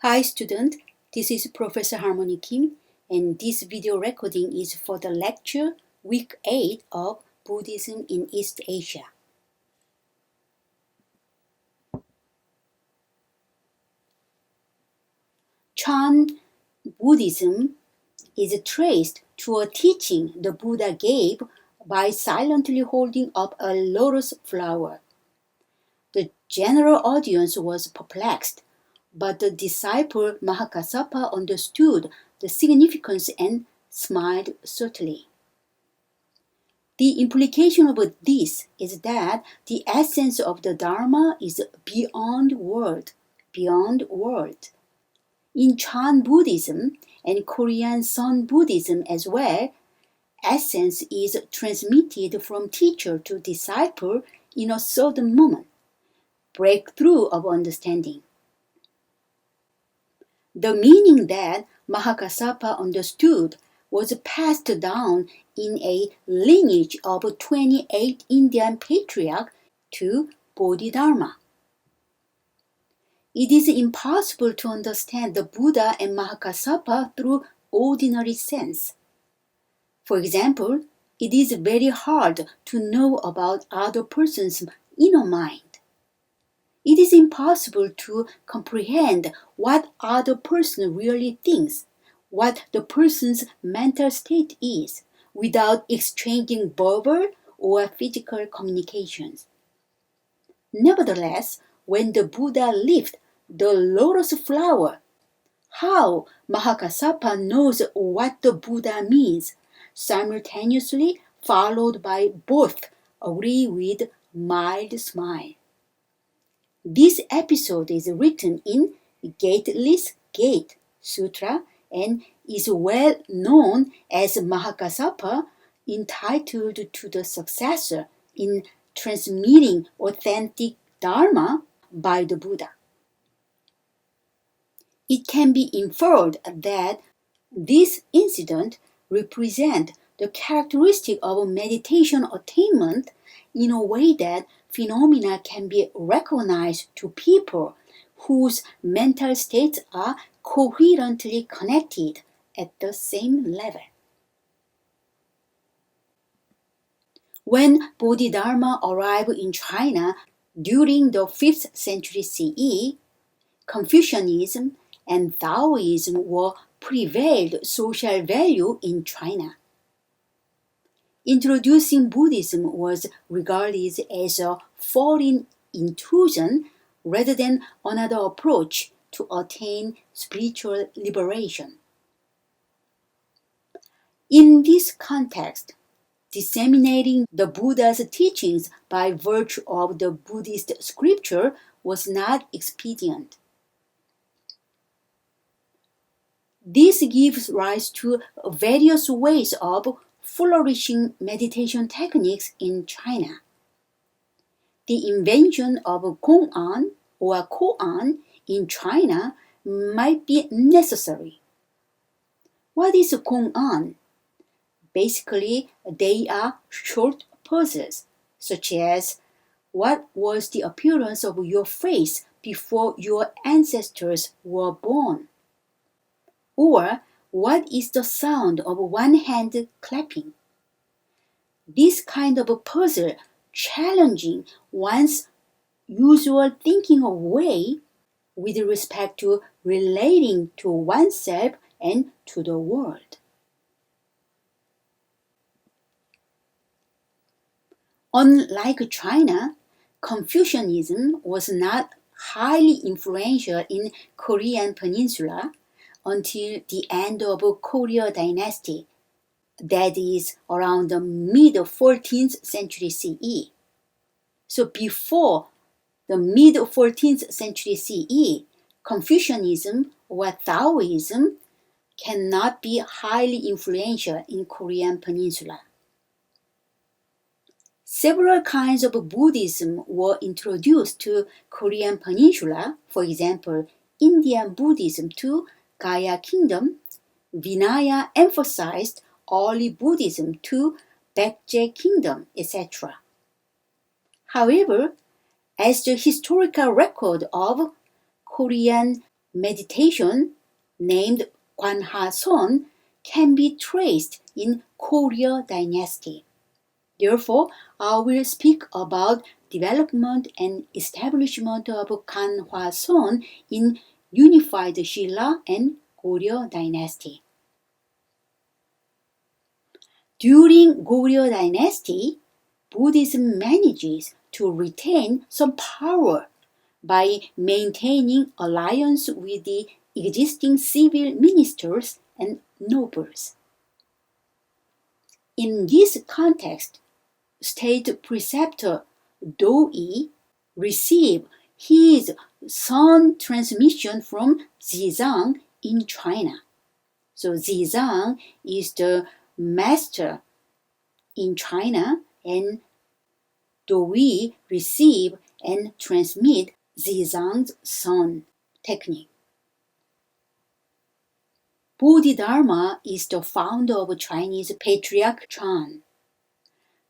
Hi student, this is Professor Harmony Kim and this video recording is for the lecture week 8 of Buddhism in East Asia. Chan Buddhism is traced to a teaching the Buddha gave by silently holding up a lotus flower. The general audience was perplexed, but the disciple Mahakassapa understood the significance and smiled subtly. The implication of this is that the essence of the Dharma is beyond world. In Chan Buddhism and Korean Seon Buddhism as well, essence is transmitted from teacher to disciple in a certain moment, breakthrough of understanding. The meaning that Mahakassapa understood was passed down in a lineage of 28 Indian patriarchs to Bodhidharma. It is impossible to understand the Buddha and Mahakassapa through ordinary sense. For example, it is very hard to know about other person's inner mind. It is impossible to comprehend what other person really thinks, what the person's mental state is, without exchanging verbal or physical communications. Nevertheless, when the Buddha lifted the lotus flower, how Mahakassapa knows what the Buddha means, simultaneously followed by both agree with mild smile. This episode is written in Gateless Gate Sutra and is well known as Mahakassapa, entitled to the successor in transmitting authentic Dharma by the Buddha. It can be inferred that this incident represents the characteristic of meditation attainment in a way that phenomena can be recognized to people whose mental states are coherently connected at the same level. When Bodhidharma arrived in China during the 5th century CE, Confucianism and Taoism were prevailed social value in China. Introducing Buddhism was regarded as a foreign intrusion rather than another approach to attain spiritual liberation. In this context, disseminating the Buddha's teachings by virtue of the Buddhist scripture was not expedient. This gives rise to various ways of flourishing meditation techniques in China. The invention of Gong'an or Koan in China might be necessary. What is Gong'an? Basically, they are short puzzles, such as what was the appearance of your face before your ancestors were born? Or what is the sound of one hand clapping? This kind of a puzzle challenging one's usual thinking of way with respect to relating to oneself and to the world. Unlike China, Confucianism was not highly influential in Korean peninsula until the end of Koryo dynasty, that is around the mid-14th century CE. So before the mid-14th century CE, Confucianism or Taoism cannot be highly influential in Korean peninsula. Several kinds of Buddhism were introduced to Korean peninsula, for example, Indian Buddhism to Gaya Kingdom. Vinaya emphasized early Buddhism to Baekje Kingdom, etc. However, as the historical record of Korean meditation named Ganhwa Seon can be traced in Goryeo dynasty. Therefore, I will speak about development and establishment of Ganhwa Seon in unified Silla and Goryeo dynasty. During Goryeo dynasty, Buddhism manages to retain some power by maintaining alliance with the existing civil ministers and nobles. In this context, state preceptor Do-yi received his Seon transmission from Zizang in China. So Zizang is the master in China, and Do-yi receive and transmit Zizang's Seon technique. Bodhidharma is the founder of Chinese patriarch Chan.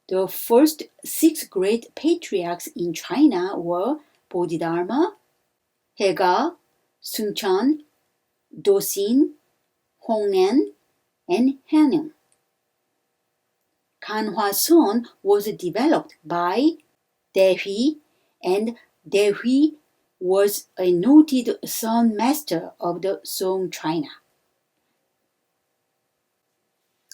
The first 6 great patriarchs in China were Bodhidharma, Haega, Sungchan, Dosin, Hong'an, and Hanung. Ganhwa Seon was developed by Daehui, and Daehui was a noted Seon master of the Song China.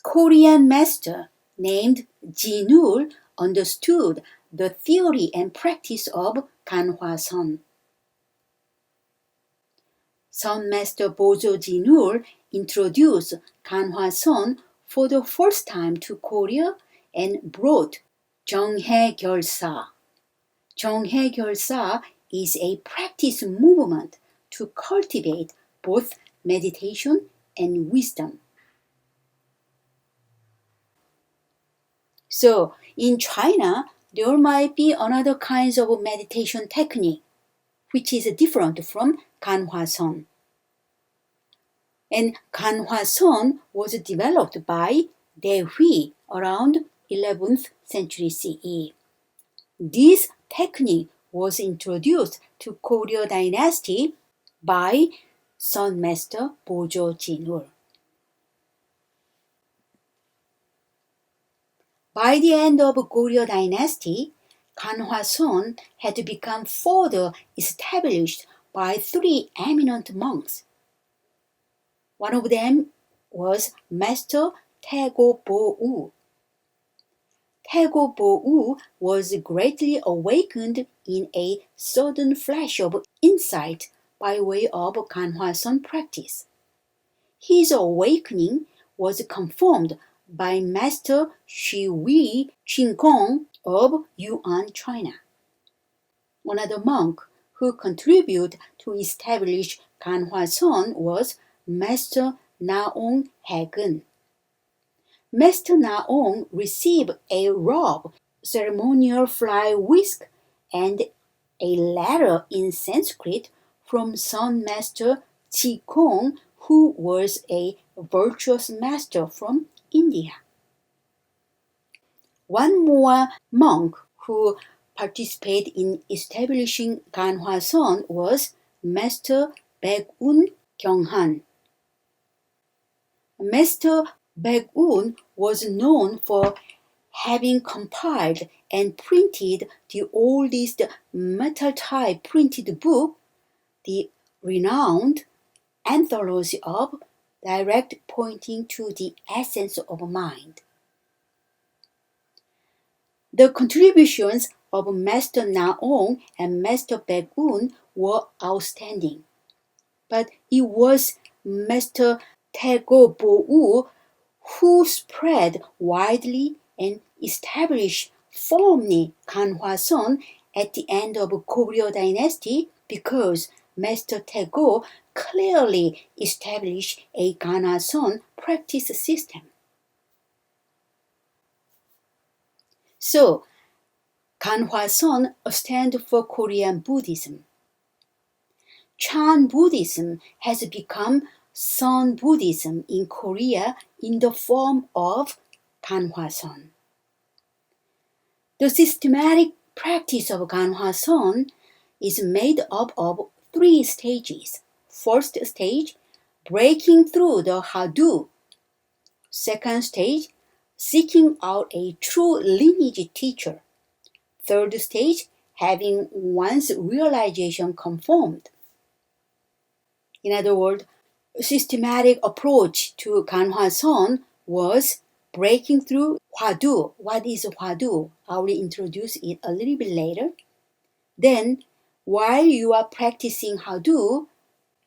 Korean master named Jinul understood the theory and practice of Ganhwa Seon. Seon master Bojo Jinul introduced Ganhwa Seon for the first time to Korea and brought Jeonghae Gyolsa. Jeonghae Gyolsa is a practice movement to cultivate both meditation and wisdom. So, in China, there might be another kinds of meditation technique, which is different from Ganhwa Seon. And Ganhwa Seon was developed by Daehui around 11th century CE. This technique was introduced to Goryeo dynasty by Seon master Bojo Jinul. By the end of Goryeo dynasty, Ganhwa Seon had become further established by 3 eminent monks. One of them was Master Taego Bo-woo. Taego Bo-woo was greatly awakened in a sudden flash of insight by way of Ganhwa Seon practice. His awakening was confirmed by Master Shi Wei Qingkong of Yuan, China. Another monk who contributed to establish Ganhwa Seon was Master Naong Haegen. Master Naong received a robe, ceremonial fly whisk, and a letter in Sanskrit from Seon master Chi Kong, who was a virtuous master from India. One more monk who participated in establishing Ganhwa Seon was Master Baek-un Kyung-han. Master Baek-un was known for having compiled and printed the oldest metal-type printed book, the renowned Anthology of Direct Pointing to the Essence of Mind. The contributions of Master Naong and Master Baek-un were outstanding, but it was Master Taego Bo-woo who spread widely and established firmly Ganhwa Seon at the end of Goryeo dynasty, because Master Taego clearly established a Ganhwa Seon practice system. So, Ganhwa Seon stands for Korean Buddhism. Chan Buddhism has become Seon Buddhism in Korea in the form of Ganhwa Seon. The systematic practice of Ganhwa Seon is made up of 3 stages. First stage, breaking through the Hwadu. Second stage, seeking out a true lineage teacher. Third stage, having one's realization confirmed. In other words, systematic approach to Ganhwa Seon was breaking through Hwadu. What is Hwadu? I will introduce it a little bit later. Then, while you are practicing Hwadu,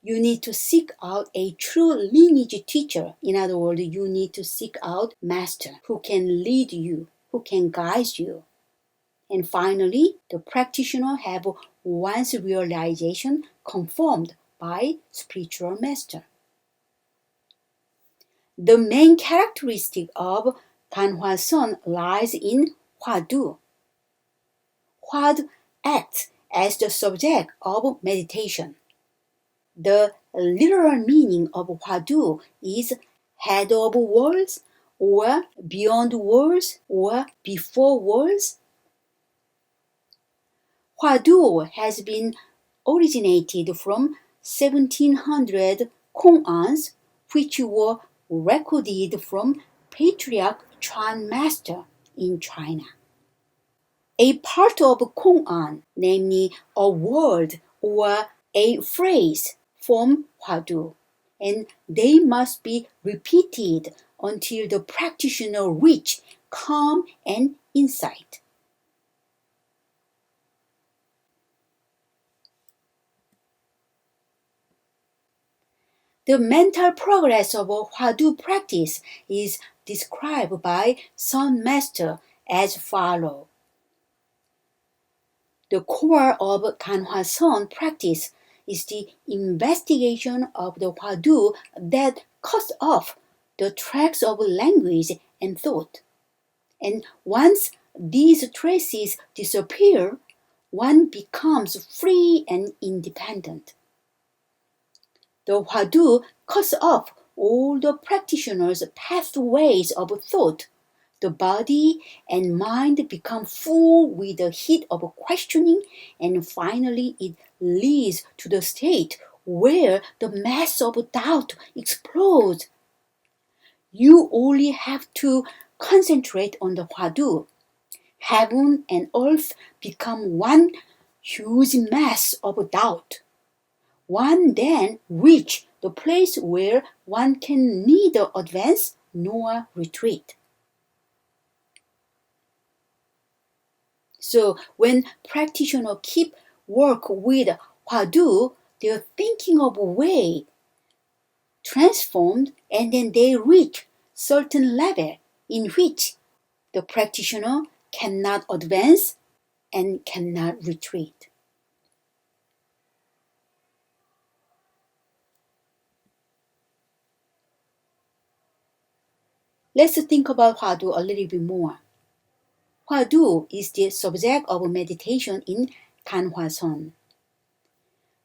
you need to seek out a true lineage teacher. In other words, you need to seek out master who can lead you, who can guide you. And finally, the practitioner have one's realization confirmed by spiritual master. The main characteristic of Ganhwa Seon lies in Hwadu. Hwadu acts as the subject of meditation. The literal meaning of Hwadu is head of worlds, or beyond worlds, or before worlds. Hwadu has been originated from 1700 koans, which were recorded from Patriarch Chuan Master in China. A part of koan, namely a word or a phrase, form Hwadu, and they must be repeated until the practitioner reach calm and insight. The mental progress of a Hwadu practice is described by Seon Master as follows. The core of Ganhwa Seon practice is the investigation of the Hwadu that cuts off the tracks of language and thought. And once these traces disappear, one becomes free and independent. The Hwadu cuts off all the practitioner's pathways of thought. The body and mind become full with the heat of questioning, and finally it leads to the state where the mass of doubt explodes. You only have to concentrate on the Hwadu. Heaven and earth become one huge mass of doubt. One then reach the place where one can neither advance nor retreat. So when practitioners keep work with Hwadu, their thinking of way transformed, and then they reach certain level in which the practitioner cannot advance and cannot retreat. Let's think about Hwadu a little bit more. Hwadu is the subject of meditation in Ganhwa Seon.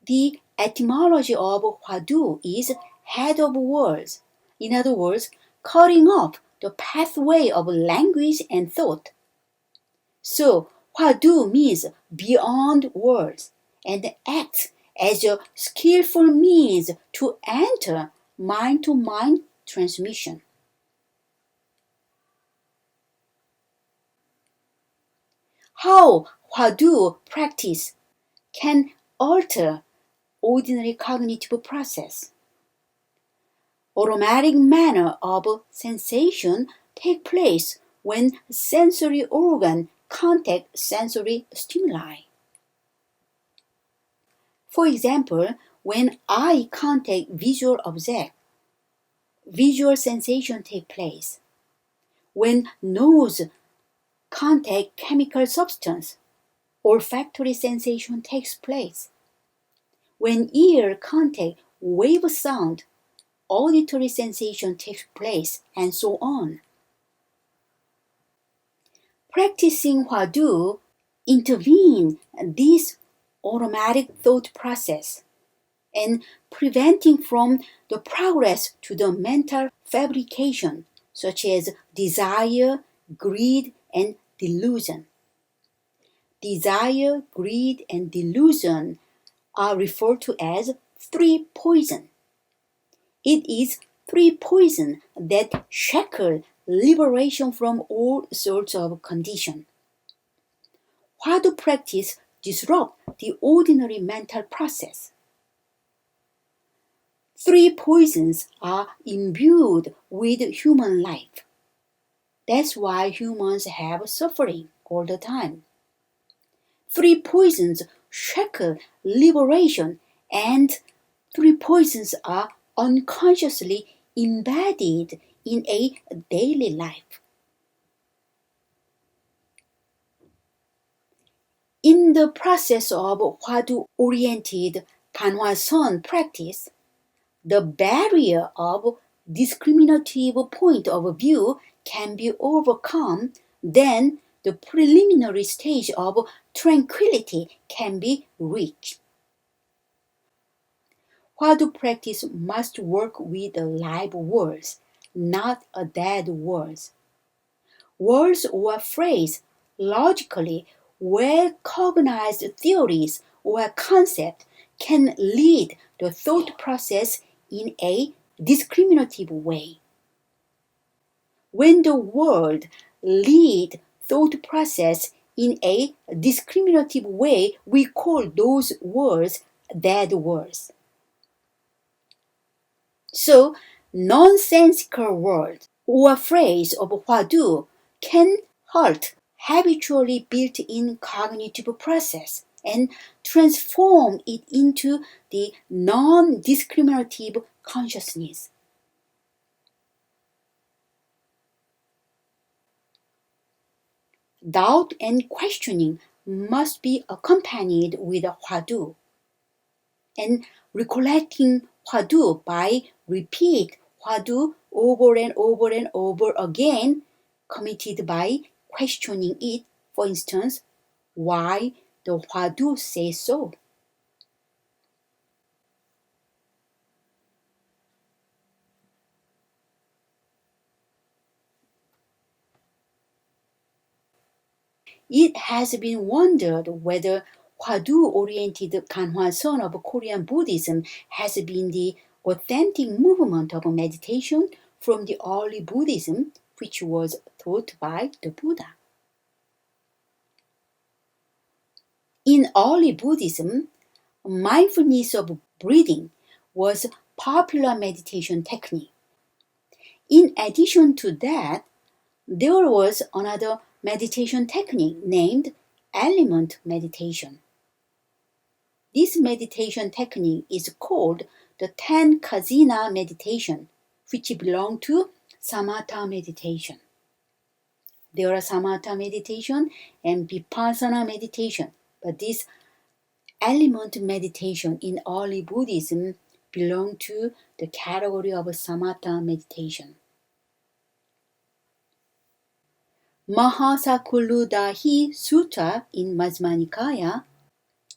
The etymology of Hwadu is head of words. In other words, cutting off the pathway of language and thought. So, Hwadu means beyond words and acts as a skillful means to enter mind-to-mind transmission. How Hwadu practice can alter ordinary cognitive process. Automatic manner of sensation take place when sensory organ contact sensory stimuli. For example, when eye contact visual object, visual sensation take place. When nose contact chemical substance, olfactory sensation takes place. When ear contact wave sound, auditory sensation takes place, and so on. Practicing Hwadu intervene this automatic thought process and preventing from the progress to the mental fabrication such as desire, greed, and delusion. Desire, greed, and delusion are referred to as three poison. It is three poison that shackle liberation from all sorts of condition. Hwadu practice disrupt the ordinary mental process. Three poisons are imbued with human life. That's why humans have suffering all the time. Three poisons shackle liberation, and three poisons are unconsciously embedded in a daily life. In the process of Hwadu-Oriented Ganhwa practice, the barrier of discriminative point of view can be overcome, then the preliminary stage of tranquility can be reached. Hwadu practice must work with live words, not a dead words. Words or phrase, logically well-cognized theories or concepts can lead the thought process in a discriminative way. When the word lead thought process in a discriminative way, we call those words dead words. So, nonsensical word or phrase of Hwadu can halt habitually built-in cognitive process and transform it into the non-discriminative consciousness. Doubt and questioning must be accompanied with a Hwadu, and recollecting Hwadu by repeat Hwadu over and over and over again, committed by questioning it, for instance, why the Hwadu says so. It has been wondered whether Hwadu-oriented Ganhwa of Korean Buddhism has been the authentic movement of meditation from the early Buddhism, which was taught by the Buddha. In early Buddhism, mindfulness of breathing was popular meditation technique. In addition to that, there was another meditation technique named element meditation. This meditation technique is called the Ten Kasinas meditation, which belong to samatha meditation. There are samatha meditation and vipassana meditation, but this element meditation in early Buddhism belong to the category of samatha meditation. Mahasakuludahi Sutta in Majjhima Nikaya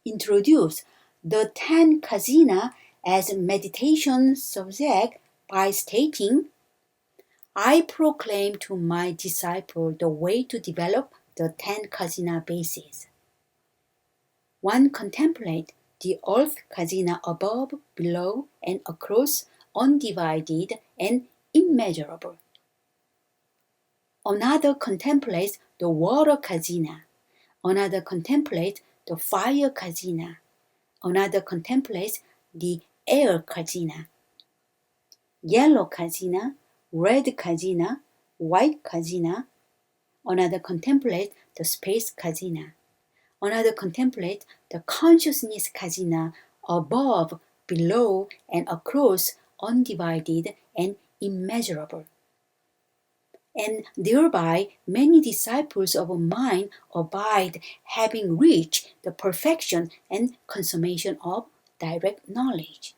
introduced the Ten Kasinas as meditation subject by stating, I proclaim to my disciple the way to develop the Ten Kasinas bases. 1. Contemplate the earth Kasina above, below, and across, undivided and immeasurable. Another contemplates the water Kasina. Another contemplates the fire Kasina. Another contemplates the air Kasina. Yellow Kasina, red Kasina, white Kasina. Another contemplates the space Kasina. Another contemplates the consciousness Kasina above, below, and across, undivided and immeasurable. And thereby many disciples of mine abide, having reached the perfection and consummation of direct knowledge.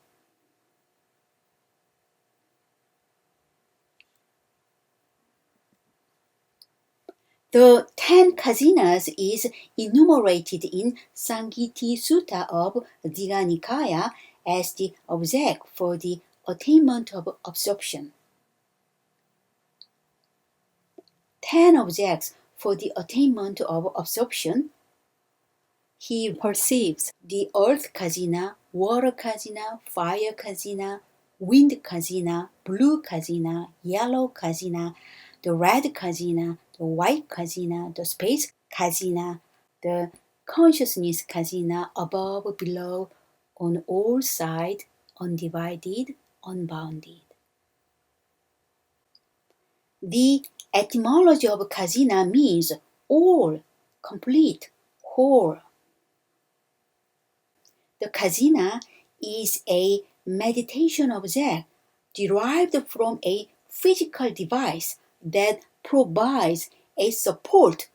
The Ten Kasinas is enumerated in Samgiti Sutta of Digha Nikaya as the object for the attainment of absorption. 10 objects for the attainment of absorption. He perceives the earth Kasina water Kasina, fire Kasina, wind Kasina, blue Kasina, yellow Kasina, the red Kasina, the white Kasina, the space Kasina, the consciousness Kasina, above, below, on all sides, undivided, unbounded. The etymology of Kasina means all, complete, whole. The Kasina is a meditation object derived from a physical device that provides a support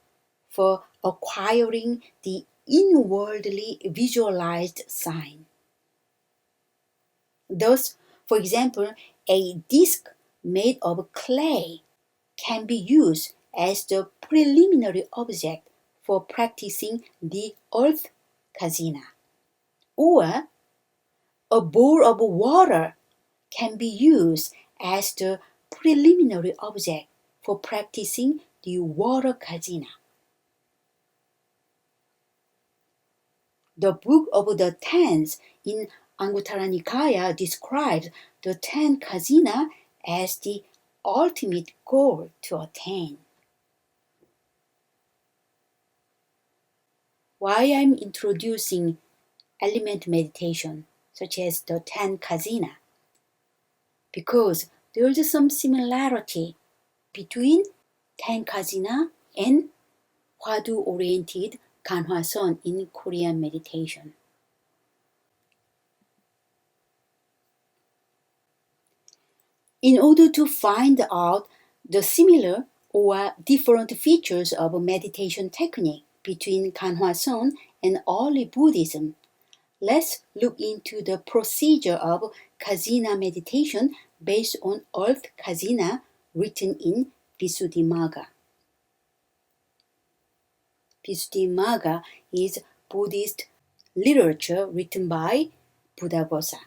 for acquiring the inwardly visualized sign. Thus, for example, a disc made of clay can be used as the preliminary object for practicing the earth Kasina. Or a bowl of water can be used as the preliminary object for practicing the water Kasina. The Book of the Tens in Anguttara Nikaya describes the Ten Kasinas as the ultimate goal to attain. Why I'm introducing element meditation, such as the Ten Kasinas? Because there's some similarity between Ten Kasinas and Hwadu-Oriented Ganhwa in Korean meditation. In order to find out the similar or different features of meditation technique between Ganhwa and early Buddhism, let's look into the procedure of Kasina meditation based on Earth Kasina written in Visuddhimagga. Visuddhimagga is Buddhist literature written by Buddhaghosa.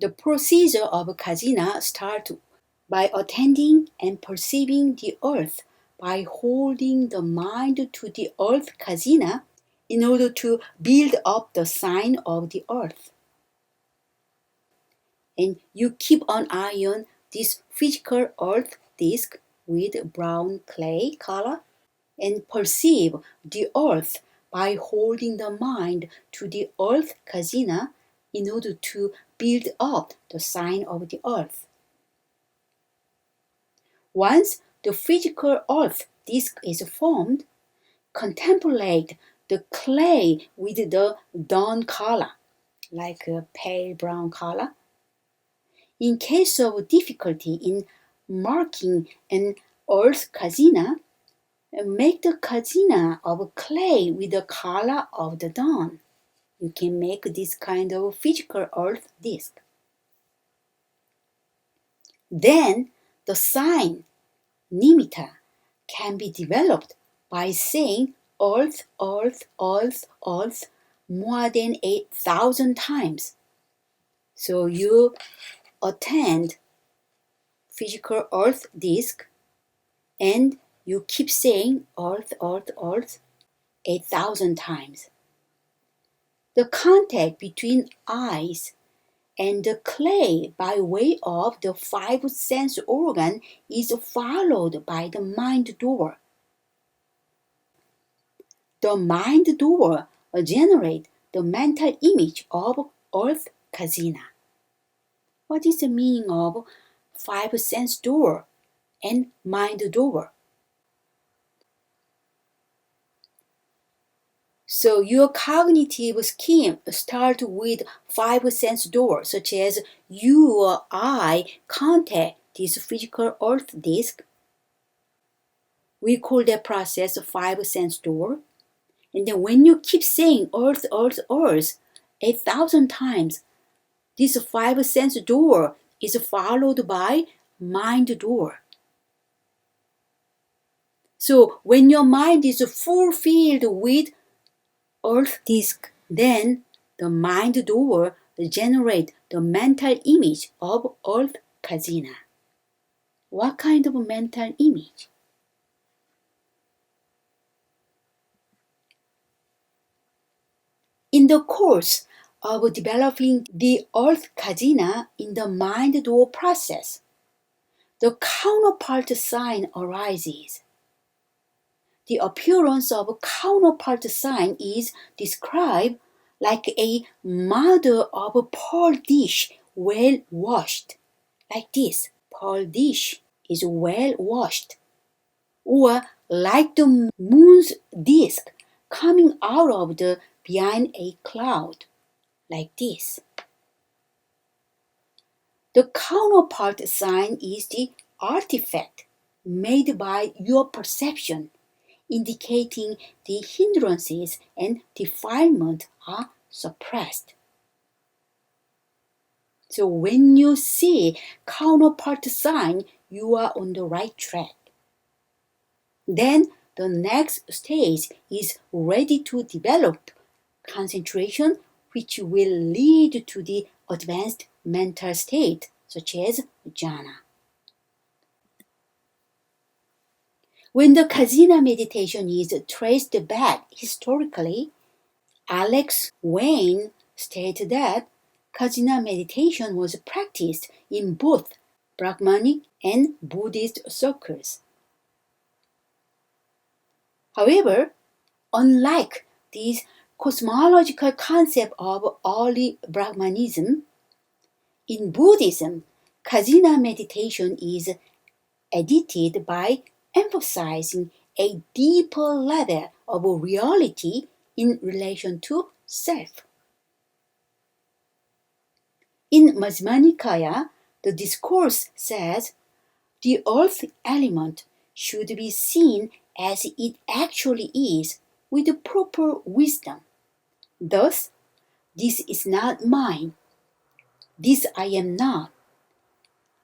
The procedure of Kasina starts by attending and perceiving the earth by holding the mind to the earth Kasina in order to build up the sign of the earth. And you keep an eye on this physical earth disk with brown clay color and perceive the earth by holding the mind to the earth Kasina in order to build up the sign of the earth. Once the physical earth disk is formed, contemplate the clay with the dawn color, like a pale brown color. In case of difficulty in marking an earth Kasina, make the Kasina of clay with the color of the dawn. You can make this kind of physical earth disk. Then the sign, nimitta, can be developed by saying earth, earth, earth, earth more than 8,000 times. So you attend physical earth disk and you keep saying earth, earth, earth 8,000 times. The contact between eyes and the clay by way of the five sense organ is followed by the mind door. The mind door generates the mental image of earth Kasina. What is the meaning of five sense door and mind door? So your cognitive scheme starts with five sense doors, such as you or I contact this physical earth disk. We call that process a five sense door. And then when you keep saying earth, earth, earth 8,000 times, this five sense door is followed by mind door. So when your mind is fulfilled with earth disk, then the mind door generate the mental image of earth Kasina. What kind of mental image? the course of developing the earth kasina in the mind door process, the counterpart sign arises. The appearance of a counterpart sign is described like a mother of a pearl dish well washed. Like this, pearl dish is well washed. Or like the moon's disk coming out of the behind a cloud. Like this. The counterpart sign is the artifact made by your perception, indicating the hindrances and defilement are suppressed. So when you see counterpart sign, you are on the right track. Then the next stage is ready to develop concentration, which will lead to the advanced mental state, such as jhana. When the Kosina meditation is traced back historically, Alex Wayne stated that Kosina meditation was practiced in both Brahmanic and Buddhist circles. However, unlike this cosmological concept of early Brahmanism, in Buddhism, Kosina meditation is edited by emphasizing a deeper level of reality in relation to self. In Majjhima Nikaya, the discourse says the earth element should be seen as it actually is with proper wisdom. Thus, this is not mine. This I am not.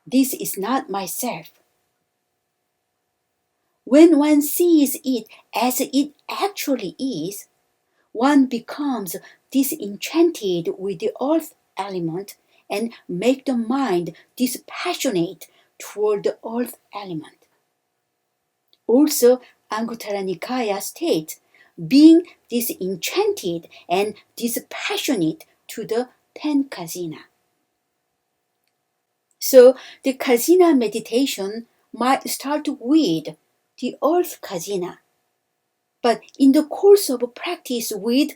This is not myself. When one sees it as it actually is, one becomes disenchanted with the earth element and make the mind dispassionate toward the earth element. Also, Anguttara Nikaya states, being disenchanted and dispassionate to the Ten Kasinas. So, the Kosina meditation might start with the earth Kosina. But in the course of practice with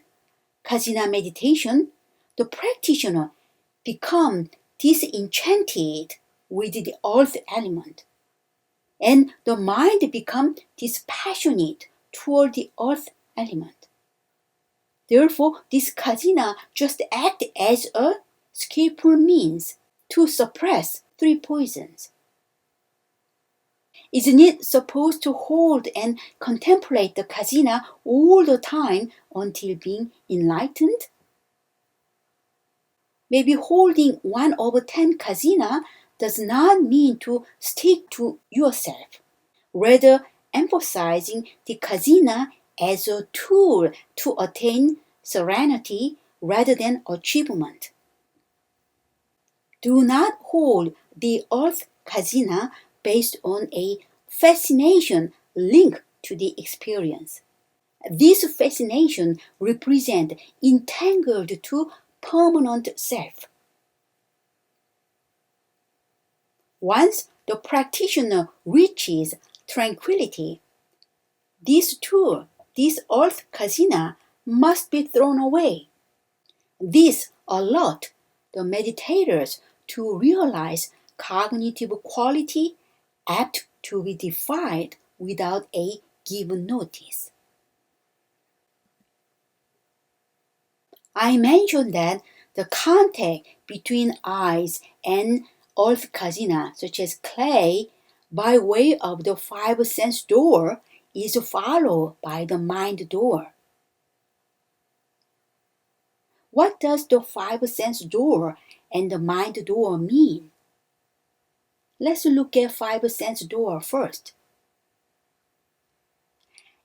Kosina meditation, the practitioner becomes disenchanted with the earth element, and the mind becomes dispassionate toward the earth element. Therefore, this Kosina just acts as a skillful means to suppress three poisons. Isn't it supposed to hold and contemplate the Kosina all the time until being enlightened? Maybe holding one of 10 Kosina does not mean to stick to yourself, rather emphasizing the Kosina as a tool to attain serenity rather than achievement. Do not hold the earth Kosina based on a fascination linked to the experience. This fascination represents entangled to permanent self. Once the practitioner reaches tranquility, this tool, this earth Kosina, must be thrown away. This allows the meditators to realize cognitive quality apt to be defined without a given notice. I mentioned that the contact between eyes and earth Kosina, such as clay, by way of the five sense door, is followed by the mind door. What does the five sense door and the mind door mean? Let's look at five sense door first.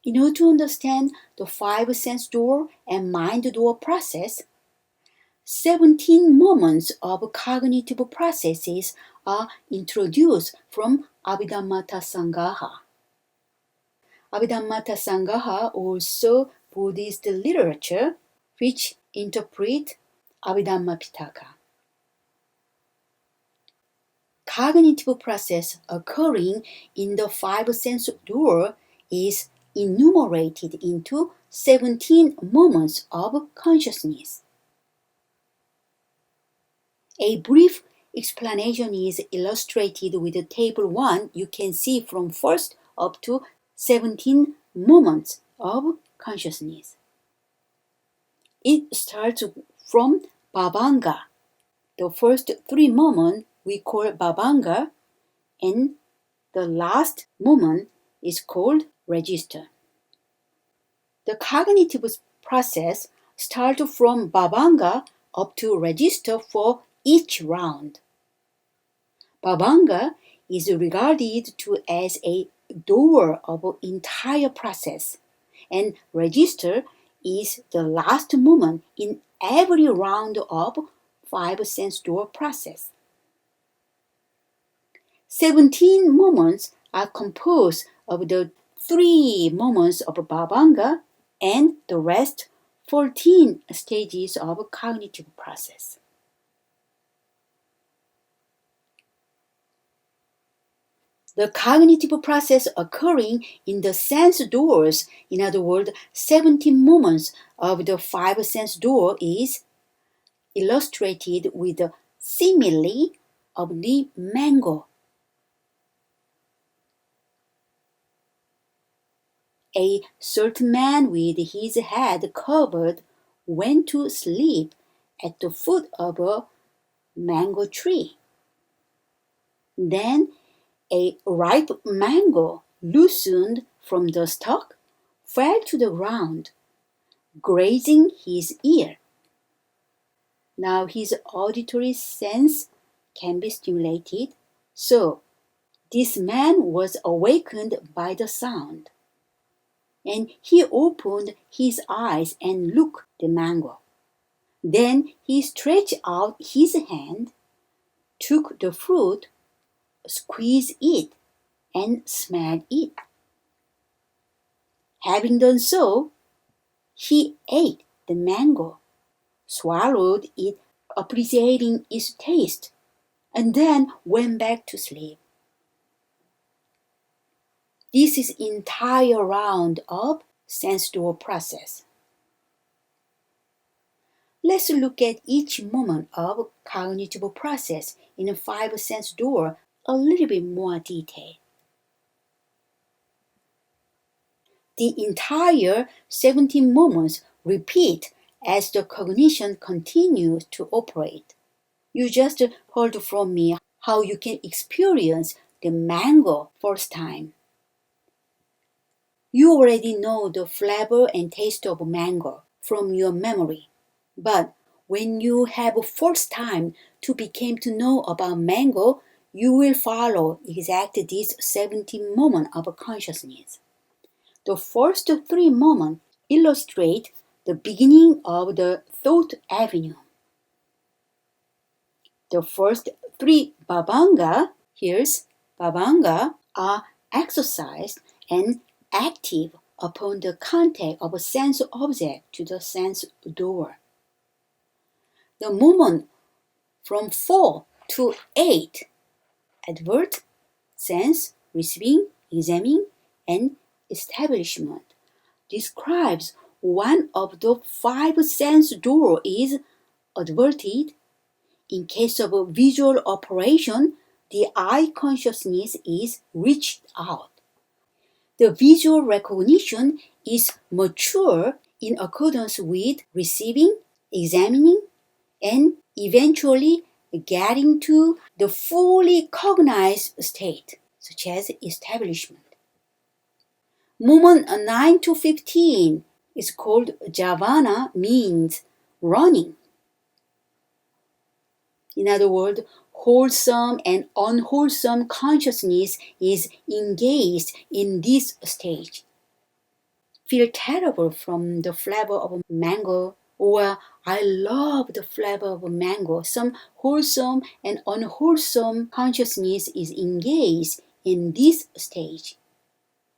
In order to understand the five sense door and mind door process, 17 moments of cognitive processes are introduced from Abhidhammata Sangaha. Abhidhammata Sangaha, also Buddhist literature, which Interpret Abhidhamma-Pitaka. Cognitive process occurring in the five sense door is enumerated into 17 moments of consciousness. A brief explanation is illustrated with table 1. You can see from first up to 17 moments of consciousness. It starts from Bhavanga. The first 3 moments we call Bhavanga, and the last moment is called register. The cognitive process starts from Bhavanga up to register for each round. Bhavanga is regarded to as a door of entire process, and register is the last moment in every round of five sense door process. 17 moments are composed of the 3 moments of Bhavanga and the rest 14 stages of cognitive process. The cognitive process occurring in the sense doors, in other words, 17 moments of the five sense door, is illustrated with the simile of the mango. A certain man with his head covered went to sleep at the foot of a mango tree. Then a ripe mango, loosened from the stalk, fell to the ground, grazing his ear. Now his auditory sense can be stimulated, so this man was awakened by the sound, and he opened his eyes and looked at the mango. Then he stretched out his hand, took the fruit, squeezed it, and smelled it. Having done so, he ate the mango, swallowed it, appreciating its taste, and then went back to sleep. This is entire round of sense door process. Let's look at each moment of cognitive process in a five sense door a little bit more detail. The entire 17 moments repeat as the cognition continues to operate. You just heard from me how you can experience the mango first time. You already know the flavor and taste of mango from your memory. But when you have first time to become to know about mango, you will follow exactly this 17 moment of consciousness. The first 3 moments illustrate the beginning of the thought avenue. The first 3 Bhavanga, here's Bhavanga, are exercised and active upon the contact of a sense object to the sense door. The moment from 4 to 8, advert, sense, receiving, examining, and establishment, describes one of the 5 sense door is adverted. In case of a visual operation, the eye consciousness is reached out. The visual recognition is mature in accordance with receiving, examining, and eventually getting to the fully cognized state, such as establishment. Moment 9 to 15 is called Javana, means running. In other words, wholesome and unwholesome consciousness is engaged in this stage. Feel terrible from the flavor of a mango, or I love the flavor of a mango. Some wholesome and unwholesome consciousness is engaged in this stage.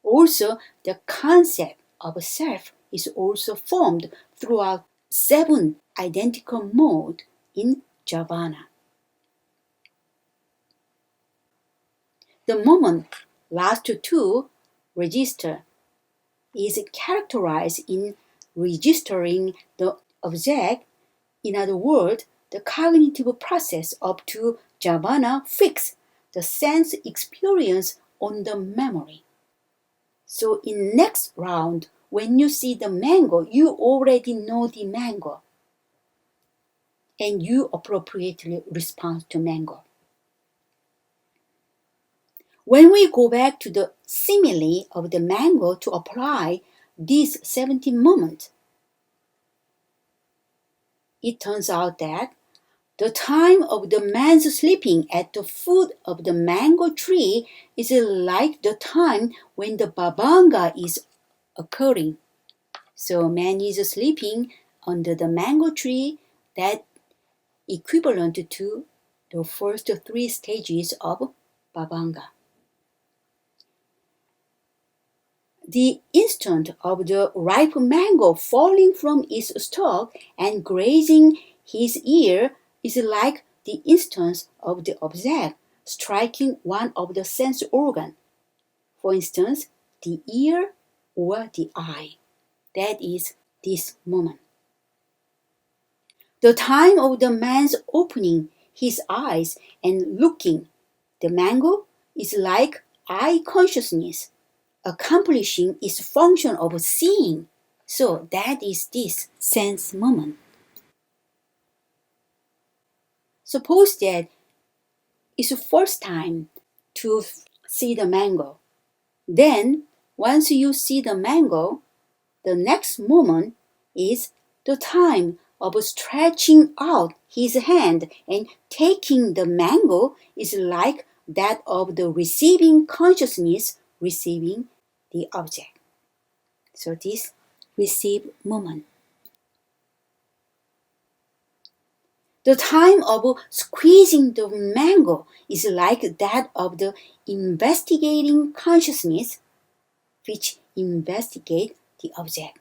Also, the concept of self is also formed throughout 7 identical modes in Jhavana. The moment last 2 register is characterized in registering the object. In other words, the cognitive process up to Jhavana fix the sense experience on the memory. So in next round, when you see the mango, you already know the mango, and you appropriately respond to mango. When we go back to the simile of the mango to apply these 17 moments, it turns out that the time of the man's sleeping at the foot of the mango tree is like the time when the babanga is occurring. So man is sleeping under the mango tree, that equivalent to the first 3 stages of babanga. The instant of the ripe mango falling from its stalk and grazing his ear is like the instant of the object striking one of the sense organs. For instance, the ear or the eye. That is this moment. The time of the man's opening his eyes and looking the mango is like eye consciousness accomplishing its function of seeing. So that is this sense moment. Suppose that it's the first time to see the mango. Then, once you see the mango, the next moment is the time of stretching out his hand and taking the mango is like that of the receiving consciousness receiving the object. So this receive moment. The time of squeezing the mango is like that of the investigating consciousness which investigate the object.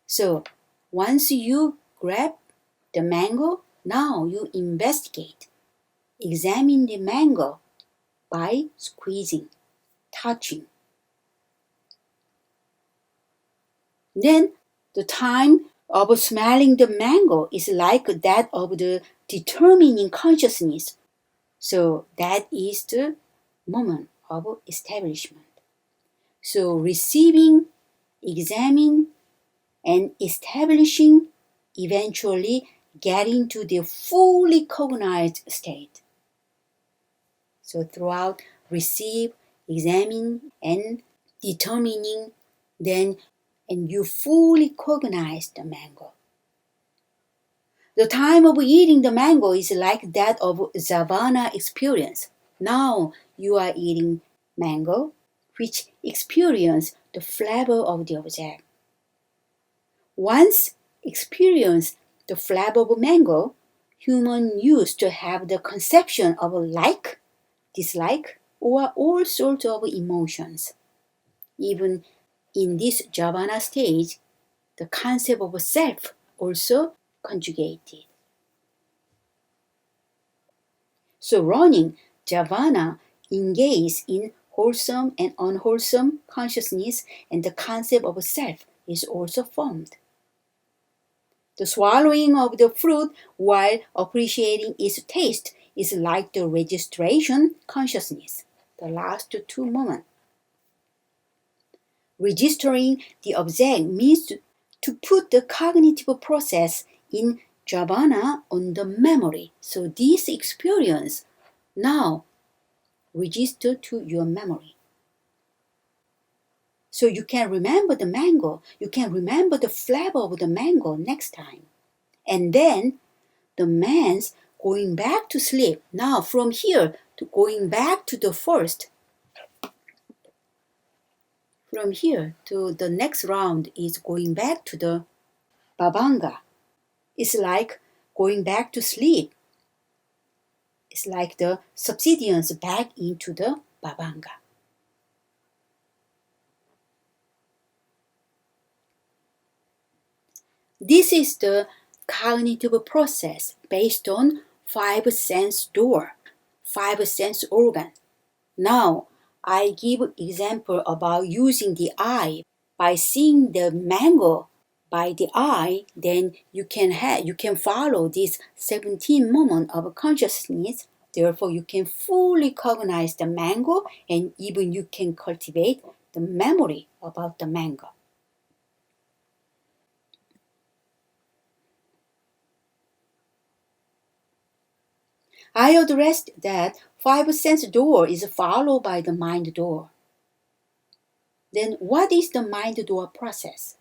So once you grab the mango, now you investigate, examine the mango by squeezing, touching. Then the time of smelling the mango is like that of the determining consciousness. So that is the moment of establishment. So receiving, examining, and establishing eventually getting to the fully cognized state. So throughout receive, examine, and determining, then and you fully cognize the mango. The time of eating the mango is like that of Jhavana experience. Now you are eating mango, which experience the flavor of the object. Once experience the flavor of mango, humans used to have the conception of like, dislike, or all sorts of emotions. Even in this Jhavana stage, the concept of self also conjugated. So running Jhavana engages in wholesome and unwholesome consciousness, and the concept of self is also formed. The swallowing of the fruit while appreciating its taste is like the registration consciousness, the last 2 moments. Registering the object means to put the cognitive process in Jhavana on the memory. So this experience now register to your memory. So you can remember the mango, you can remember the flavor of the mango next time. And then the man's going back to sleep. Now from here to going back to the first. From here to the next round is going back to the babanga. It's like going back to sleep. It's like the subsidence back into the babanga. This is the cognitive process based on five sense door, five sense organ. Now, I give example about using the eye. By seeing the mango by the eye, then you can follow this 17 moment of consciousness. Therefore, you can fully cognize the mango, and even you can cultivate the memory about the mango. I addressed that five sense door is followed by the mind door. Then what is the mind door process?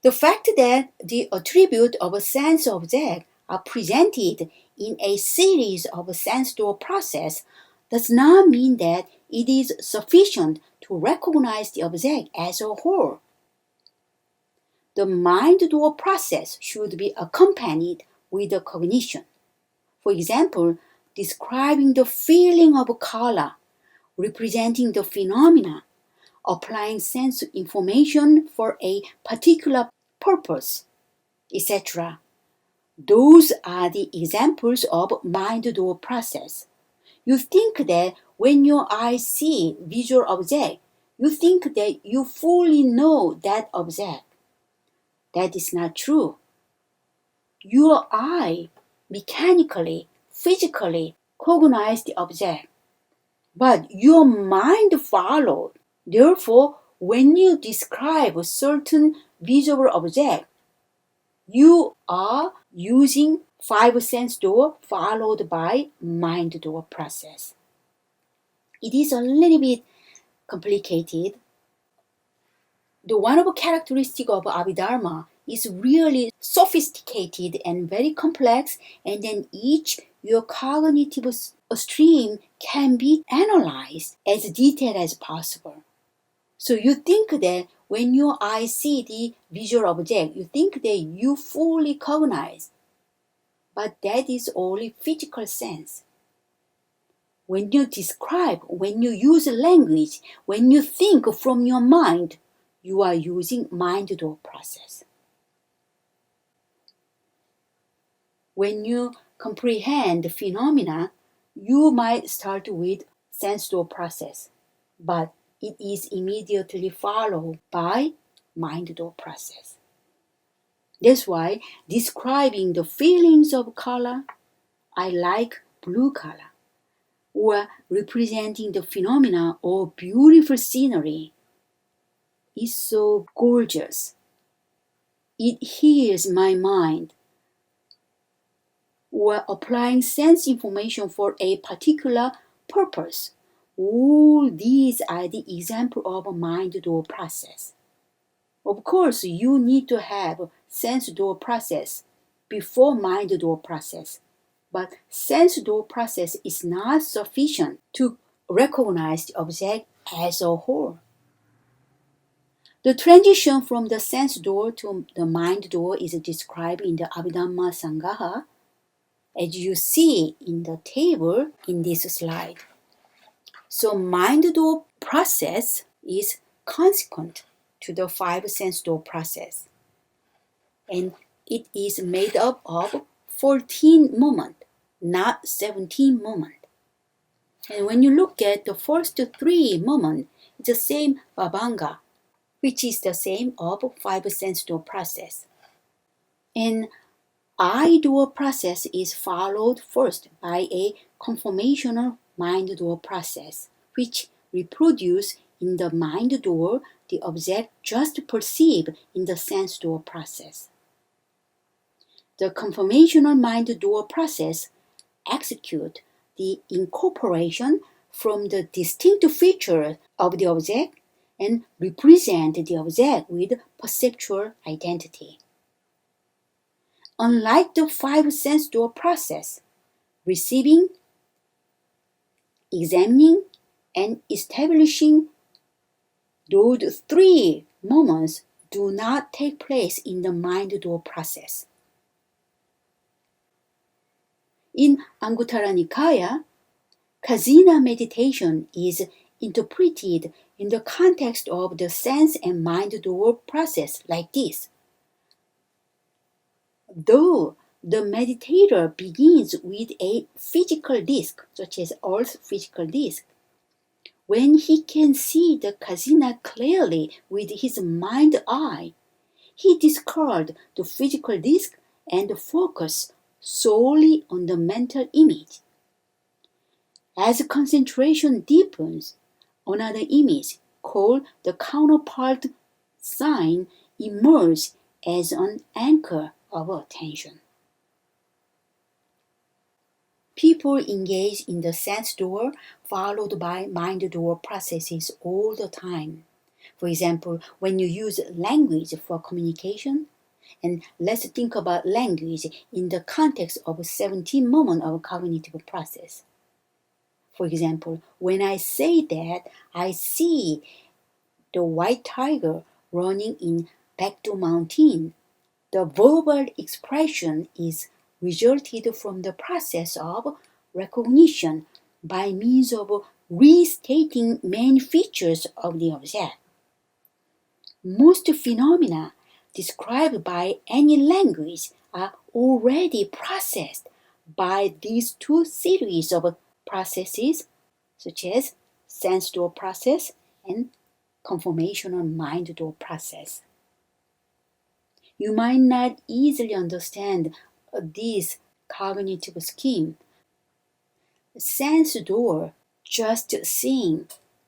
The fact that the attribute of a sense object are presented in a series of sense door process does not mean that it is sufficient to recognize the object as a whole. The mind door process should be accompanied with a cognition. For example, describing the feeling of color, representing the phenomena, applying sense information for a particular purpose, etc. Those are the examples of mind door process. You think that when your eyes see visual object, you think that you fully know that object. That is not true. Your eye mechanically, physically cognize the object, but your mind followed. Therefore, when you describe a certain visual object, you are using five sense door followed by mind door process. It is a little bit complicated. The one of the characteristic of Abhidharma is really sophisticated and very complex, and then each your cognitive stream can be analyzed as detailed as possible. So you think that when your eyes see the visual object, you think that you fully cognize, but that is only physical sense. When you describe, when you use language, when you think from your mind, you are using mind door process. When you comprehend the phenomena, you might start with sense door process, but it is immediately followed by mind door process. That's why describing the feelings of color, I like blue color, or representing the phenomena or beautiful scenery is so gorgeous. It heals my mind. Or applying sense information for a particular purpose. All these are the example of a mind door process. Of course, you need to have sense door process before mind door process. But sense door process is not sufficient to recognize the object as a whole. The transition from the sense door to the mind door is described in the Abhidhamma Sangaha, as you see in the table in this slide. So mind door process is consequent to the five sense door process. And it is made up of 14 moments, not 17 moments. And when you look at the first three moments, it's the same Vabhanga, which is the same of five sense door process. And eye door process is followed first by a conformational mind door process, which reproduce in the mind door the object just perceived in the sense door process. The conformational mind door process execute the incorporation from the distinct features of the object and represent the object with perceptual identity. Unlike the five sense door process, receiving, examining, and establishing, those three moments do not take place in the mind door process. In Anguttara Nikaya, Kosina meditation is interpreted in the context of the sense and mind door process like this. Though the meditator begins with a physical disc, such as Earth's physical disc, when he can see the Kosina clearly with his mind eye, he discards the physical disc and focus solely on the mental image. As concentration deepens, another image, called the counterpart sign, emerges as an anchor of attention. People engage in the sense door followed by mind door processes all the time. For example, when you use language for communication, and let's think about language in the context of 17 moments of cognitive process. For example, when I say that I see the white tiger running in Baekdu Mountain, the verbal expression is resulted from the process of recognition by means of restating main features of the object. Most phenomena described by any language are already processed by these two series of processes, such as sense door process and conformational mind door process. You might not easily understand this cognitive scheme. Sense door, just seeing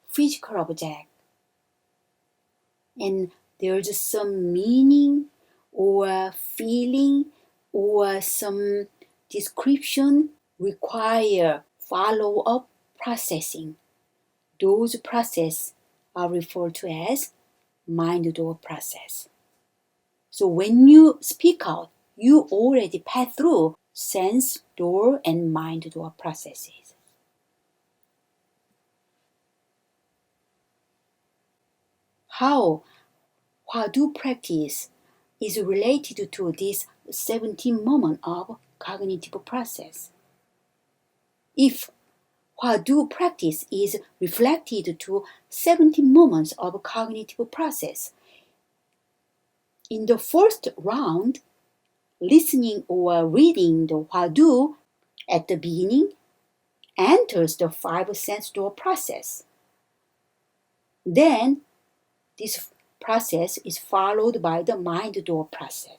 physical object, and there's some meaning or feeling or some description require follow-up processing. Those processes are referred to as mind door process. So when you speak out, you already pass through sense door and mind door processes. How Hwadu practice is related to this 17 moment of cognitive process. If Hwadu practice is reflected to 17 moments of cognitive process, in the first round, listening or reading the Hwadu at the beginning enters the five sense door process. Then this process is followed by the mind door process.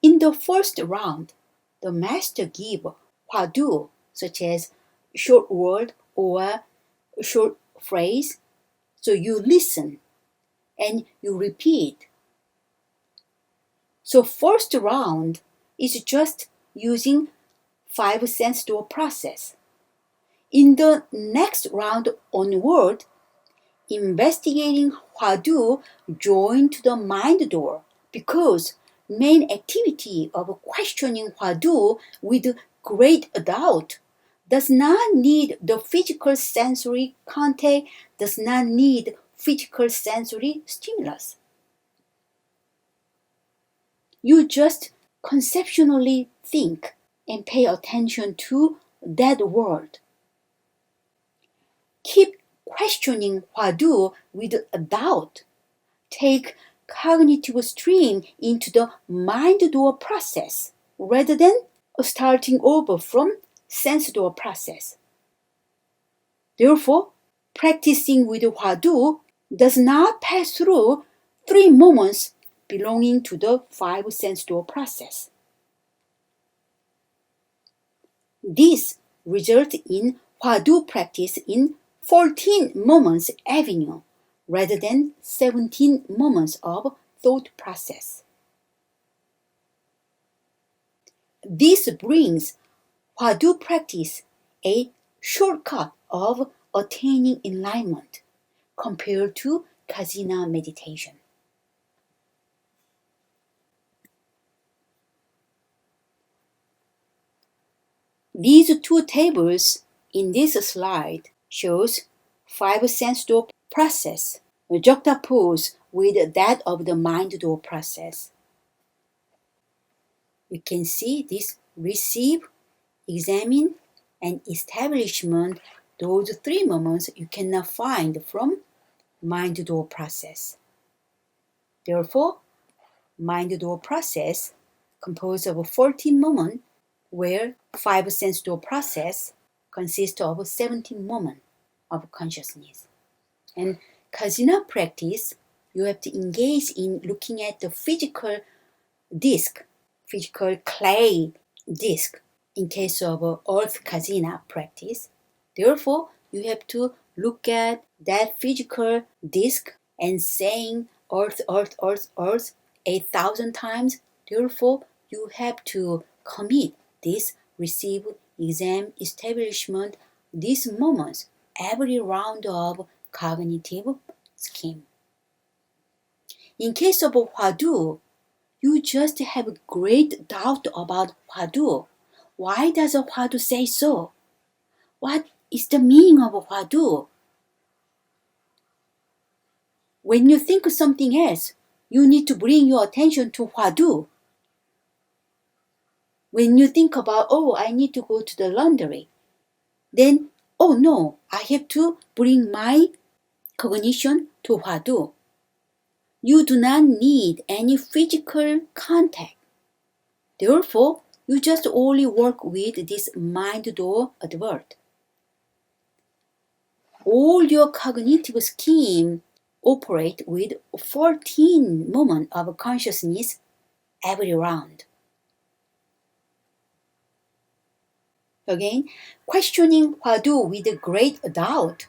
In the first round, the master gives Hwadu, such as short word or short phrase, so you listen and you repeat. So first round is just using five sense door process. In the next round onward, investigating Hwadu join to the mind door because main activity of questioning Hwadu with great doubt does not need the physical sensory contact, does not need physical sensory stimulus. You just conceptually think and pay attention to that word. Keep questioning Hwadu with a doubt. Take cognitive stream into the mind door process rather than starting over from sense door process. Therefore, practicing with Hwadu does not pass through 3 moments belonging to the 5 sense door process. This results in Hwadu practice in 14 moments avenue rather than 17 moments of thought process. This brings Hwadu practice a shortcut of attaining enlightenment compared to Kosina meditation. These two tables in this slide shows 5 sense door process juxtaposed with that of the mind door process. You can see this receive, examine, and establishment. Those 3 moments you cannot find from mind door process. Therefore, mind door process composed of 14 moments, where five sense door process consists of 17 moments of consciousness. And Kosina practice, you have to engage in looking at the physical disc, physical clay disc in case of earth Kosina practice. Therefore, you have to look at that physical disc and saying earth, earth, earth, earth 8,000 times. Therefore, you have to commit this receive, exam, establishment, these moments, every round of cognitive scheme. In case of Hwadu, you just have great doubt about Hwadu. Why does Hwadu say so? What is the meaning of Hwadu? When you think of something else, you need to bring your attention to Hwadu. When you think about, oh, I need to go to the laundry, then, oh no, I have to bring my cognition to Hwadu. You do not need any physical contact. Therefore, you just only work with this mind door advert. All your cognitive scheme operate with 14 moments of consciousness every round. Again, questioning Hwadu with great doubt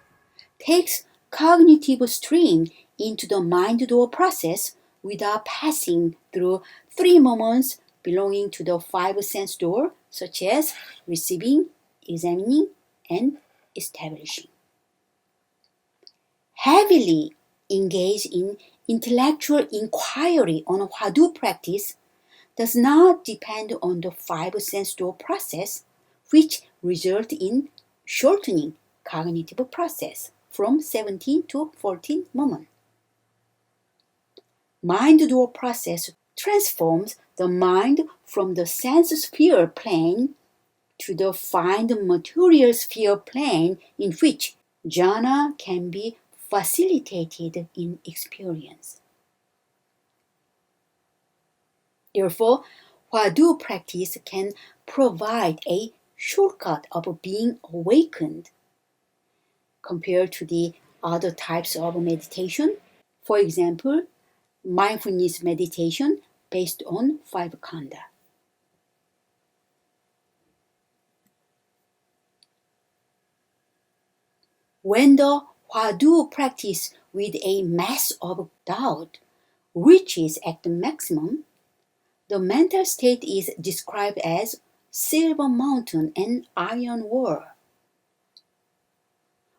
takes cognitive stream into the mind door process without passing through 3 moments belonging to the 5 sense door, such as receiving, examining, and establishing. Heavily engaged in intellectual inquiry on Hwadu practice does not depend on the 5 sense door process, which result in shortening cognitive process from 17 to 14 moments. Mind door process transforms the mind from the sense sphere plane to the fine material sphere plane, in which jhana can be facilitated in experience. Therefore, Hwadu practice can provide a shortcut of being awakened compared to the other types of meditation. For example, mindfulness meditation based on 5 khandha. When the Hwadu practice with a mass of doubt reaches at the maximum, the mental state is described as silver mountain and iron wall.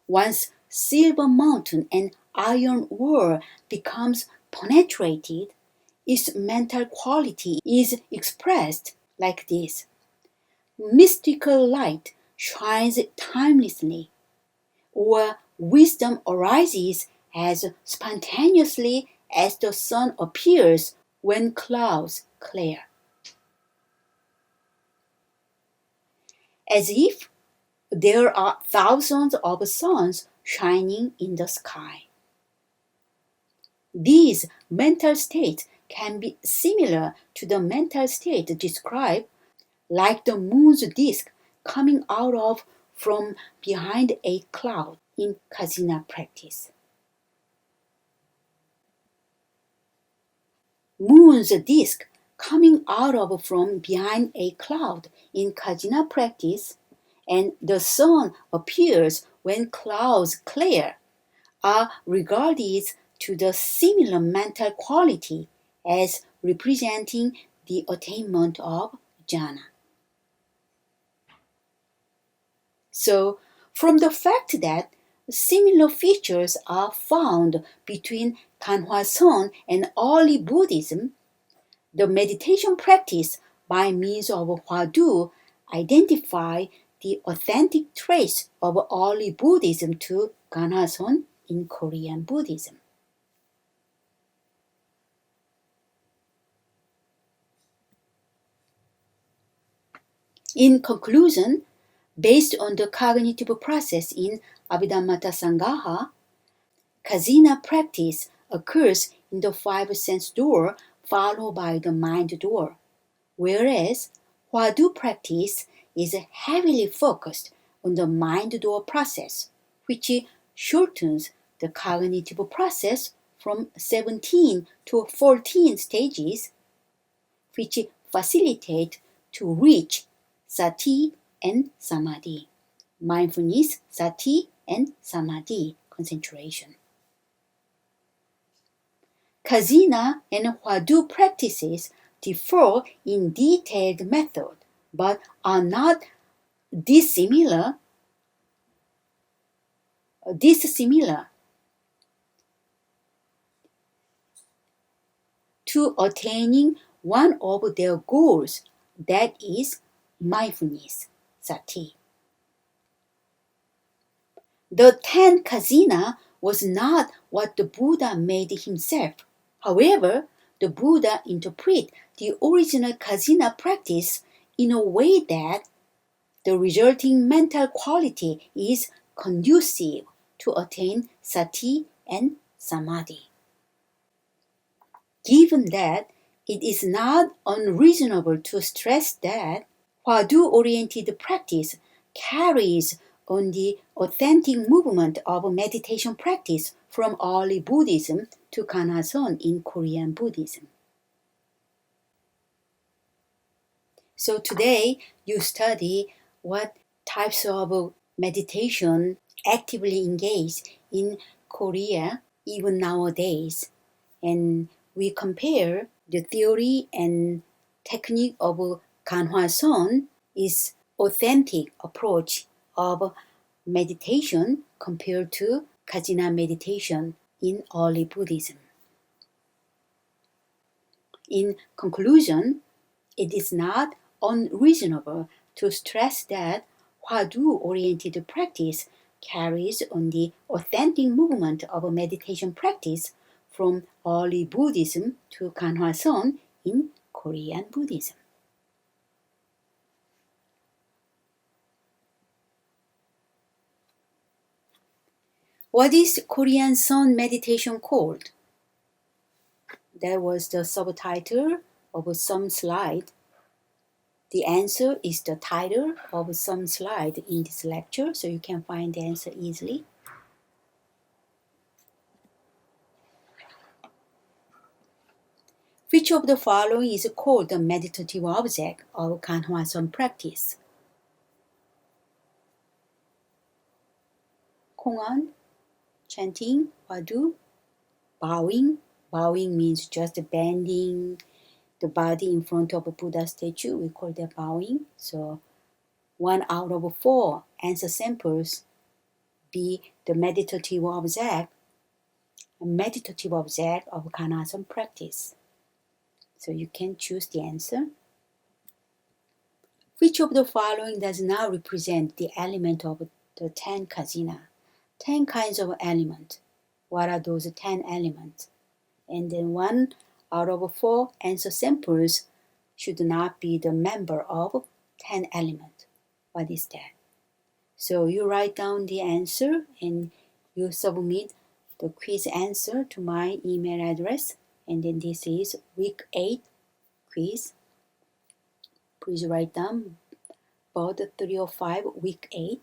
Once silver mountain and iron wall becomes penetrated, its mental quality is expressed like this. Mystical light shines timelessly, or wisdom arises as spontaneously as the sun appears when clouds clear. As if there are thousands of suns shining in the sky. These mental states can be similar to the mental state described like the moon's disk coming out of from behind a cloud in Kosina practice. Moon's disk coming out of from behind a cloud in Kosina practice and the sun appears when clouds clear are regarded to the similar mental quality as representing the attainment of jhana. So, from the fact that similar features are found between Ganhwa Seon and early Buddhism, the meditation practice by means of Hwadu identify the authentic trace of early Buddhism to Ganhwa Seon in Korean Buddhism. In conclusion, based on the cognitive process in Abhidhamma Sangaha, Kosina practice occurs in the 5 sense door followed by the mind door, whereas Hwadu practice is heavily focused on the mind door process, which shortens the cognitive process from 17 to 14 stages, which facilitate to reach sati and samadhi, mindfulness, sati, and samadhi, concentration. Kasina and Hwadu practices differ in detailed method, but are not dissimilar to attaining one of their goals, that is mindfulness, sati. The Ten Kasinas was not what the Buddha made himself. However, the Buddha interpreted the original Kasina practice in a way that the resulting mental quality is conducive to attain sati and samadhi. Given that, it is not unreasonable to stress that Hwadu-oriented practice carries on the authentic movement of meditation practice from early Buddhism to Ganhwa in Korean Buddhism. So today you study what types of meditation actively engaged in Korea even nowadays, and we compare the theory and technique of Ganhwa is authentic approach of meditation compared to Kajina meditation in early Buddhism. In conclusion, it is not unreasonable to stress that Hwadu-oriented practice carries on the authentic movement of a meditation practice from early Buddhism to Ganhwa in Korean Buddhism. What is Korean Sun meditation called? That was the subtitle of some slide. The answer is the title of some slide in this lecture, so you can find the answer easily. Which of the following is called the meditative object of Ganhwa practice? Kongan, chanting, Hwadu, bowing. Bowing means just bending the body in front of a Buddha statue. We call that bowing. So 1 out of 4 answer samples be the meditative object of Ganhwa practice. So you can choose the answer. Which of the following does not represent the element of the 10 Kasinas? 10 kinds of element. What are those 10 elements? And then 1 out of 4 answer samples should not be the member of 10 element. What is that? So you write down the answer and you submit the quiz answer to my email address. And then this is week 8 quiz. Please write down both 3 or 5 week 8.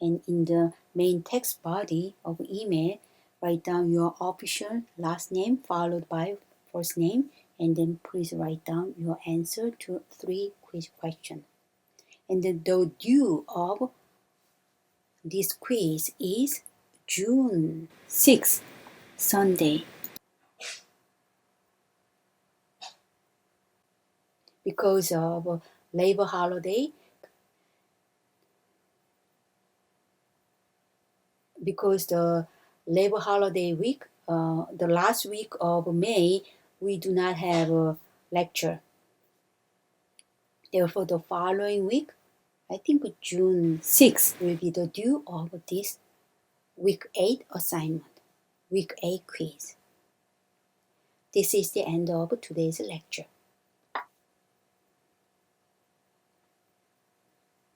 And in the main text body of email, write down your official last name followed by first name, and then please write down your answer to 3 quiz questions. And the due of this quiz is June 6th, Sunday. Because of labor holiday, because the labor holiday week, the last week of May, we do not have a lecture. Therefore, the following week, I think June 6th will be the due of this week 8 assignment, week 8 quiz. This is the end of today's lecture.